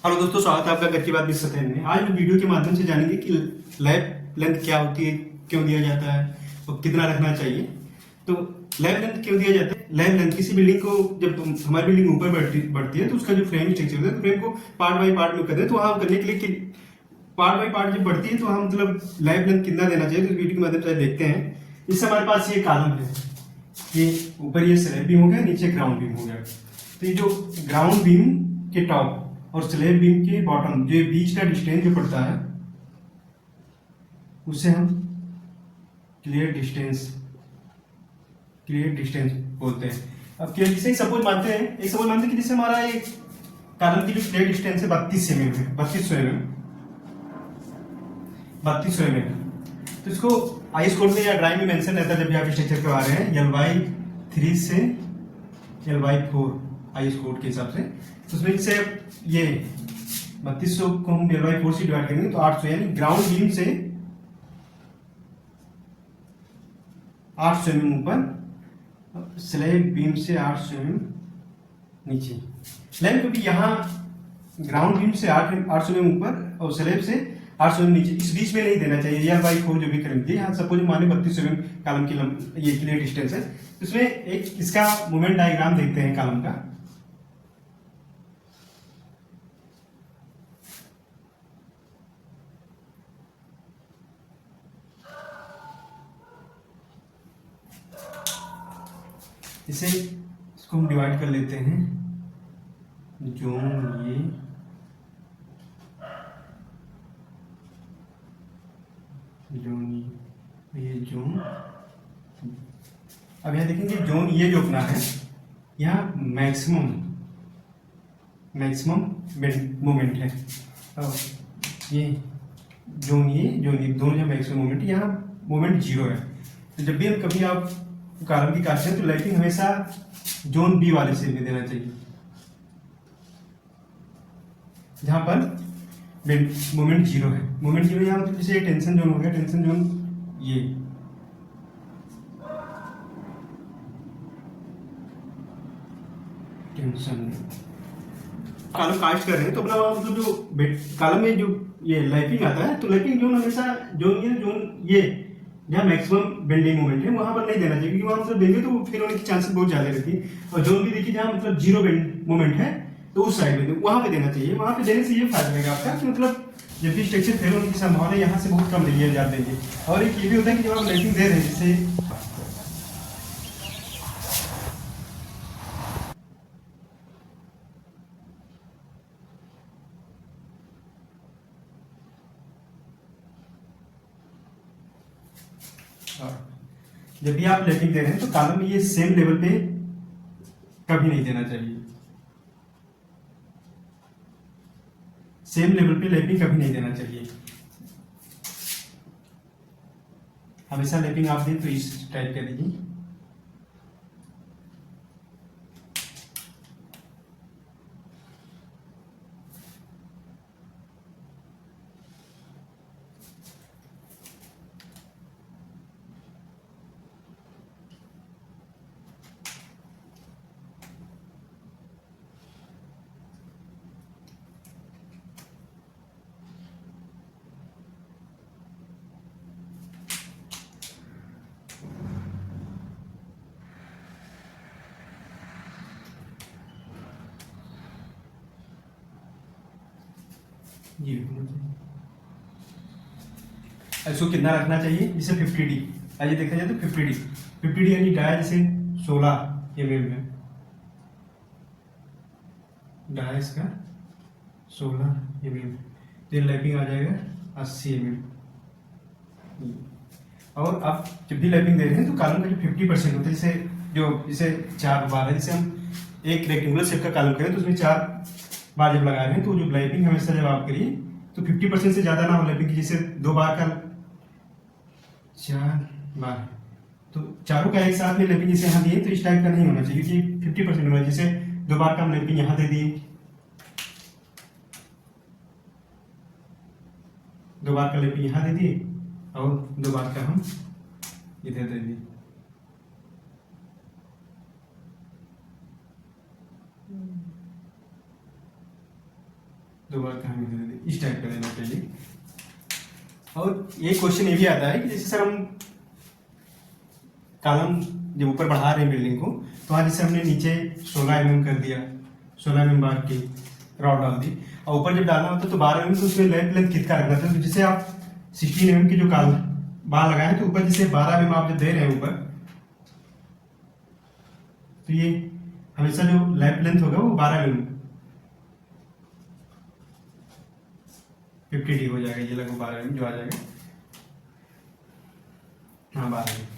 Hello दोस्तों, स्वागत है आपका घर की बात विद सत्यन में। आज हम वीडियो के माध्यम से जानेंगे कि लैब लेंथ क्या होती है, क्यों दिया जाता है और कितना रखना चाहिए। तो लैब लेंथ क्यों दिया जाता है? लैब लेंथ किसी बिल्डिंग को, जब हमारी बिल्डिंग ऊपर बढ़ती है तो उसका जो फ्रेम स्ट्रक्चर होता है, तो फ्रेम को पार्ट बाई पार्ट में करते हैं। तो वहाँ करने के लिए पार्ट बाई पार्ट जब बढ़ती है तो हम मतलब लैब लेंथ कितना देना चाहिए, तो वीडियो के माध्यम से देखते हैं। इससे हमारे पास ये कॉलम है, ये ऊपर ये स्लैब बीम हो गया, नीचे ग्राउंड बीम हो गया। तो ये जो ग्राउंड बीम के टॉप और स्लैब बीम के बॉटम, जो बीच का डिस्टेंस जो पड़ता है उसे हम क्लियर डिस्टेंस बोलते हैं। अब क्लियर डिस्टेंस सपोज मानते हैं, एक सपोज मानते हैं कि जैसे हमारा एक कॉलम की जो क्लियर डिस्टेंस है 32 mm है, 3200 mm। तो इसको आईएस कोड में या ड्राइंग में मेंशन रहता है जब भी आप स्ट्रक्चर करवा रहे हैं, LY3 से LY4 आईएस कोड के हिसाब से। तो उसमें से ये 3200 को हम LY4 से डिवाइड करेंगे तो 800, यानी ग्राउंड बीम से 800 mm ऊपर, स्लैब बीम से 800 mm नीचे। लेकिन क्योंकि यहाँ ग्राउंड बीम से 800 mm ऊपर और स्लैब से 800 mm नीचे, इस बीच में नहीं देना चाहिए। LY4 जो भी करेंगे, यहाँ सपोज माने 32 mm कॉलम की ये क्लियर डिस्टेंस है। इसमें एक इसका मोमेंट डायग्राम देखते हैं कॉलम का। इसको हम डिवाइड कर लेते हैं, जोन ये जोन। अब यहाँ देखेंगे जोन ये जो अपना है, यहाँ मैक्सिमम मोमेंट है। और ये जोन ये दोनों जो मैक्सिमम मोमेंट, यहाँ मोमेंट 0 है। तो जब भी हम कभी आप कॉलम की काटते हैं तो लाइटिंग हमेशा जोन बी वाले सेल में देना चाहिए, जहां पर मोमेंट 0 है। मोमेंट 0 यहाँ मतलब जैसे टेंशन जोन हो गया, टेंशन जोन ये टेंशन कॉलम कास्ट कर रहे हैं तो अपना मतलब जो कॉलम में जो ये लाइपिंग आता है, तो लाइपिंग जोन हमेशा जोन ये जहाँ मैक्सिमम बेंडिंग मोमेंट है वहां पर नहीं देना चाहिए, क्योंकि वहां मतलब देंगे तो फेल होने की चांसेस बहुत ज्यादा रहती है। और जोन भी देखिए जहाँ मतलब 0 बेंड मोमेंट है तो उस साइड में वहां पे देना चाहिए। वहां पे देने से ये फायदा रहेगा आपका कि मतलब जब भी स्ट्रक्चर फेल होने की संभावना है यहाँ से बहुत कम एरिया जा देंगे। और एक ये भी होता है कि जब आप लाइटिंग दे रहे हैं, जैसे जब भी आप लाइटिंग दे रहे हैं तो कॉलम में ये सेम लेवल पे कभी नहीं देना चाहिए, सेम लेवल पे लैपिंग कभी नहीं देना चाहिए। हमेशा लैपिंग आप दें तो इस टाइप का दीजिए। ये इसको कितना रखना चाहिए, जैसे 50D। आइए देखा जाए तो 50D यानी डाया जैसे 16 mm में, डाया इसका 16 mm, तो लैपिंग आ जाएगा 80 mm। और आप जब भी लैपिंग दे रहे हैं तो कॉलम का जो 50% होता है, जैसे 4 बार है, जैसे हम एक रेक्टेंगुलर शेप का कॉलम करें तो उसमें 4 बार जब लगा रहे हैं, तो जो लैपिंग हमेशा जब आप करिए तो 50% से ज्यादा ना हो लैपिंग की। जैसे 2 बार का 4 बार, तो चारों का एक साथ में लैपिंग जैसे यहाँ दिए तो इस टाइप का नहीं होना चाहिए, क्योंकि 50% होना। जैसे 2 बार का हम लैपिंग यहाँ दे दिए, 2 बार का लैपिंग यहाँ दे दिए और 2 बार का हम इधर दे दिए। 2 बार कहाँ मिले, इस टाइप का देना चाहिए। और ये क्वेश्चन ये भी आता है कि जैसे सर हम कॉलम जब ऊपर बढ़ा रहे हैं बिल्डिंग को, तो वहाँ जैसे हमने नीचे 16 mm कर दिया, 16 mm बार की रॉड डाल दी, और ऊपर जब डालना होता है तो 12 mm, तो उसमें लैंप लेंथ कितना रखना था। तो जैसे आप 16 mm की जो बार लगाए हैं, तो ऊपर जैसे 12 mm आप जब दे रहे हैं ऊपर, तो ये हमेशा जो लैंप लेंथ होगा वो 12 mm 50D हो जाएगा, ये लगभग 12 mm जो आ जाएगा। हाँ 12 mm।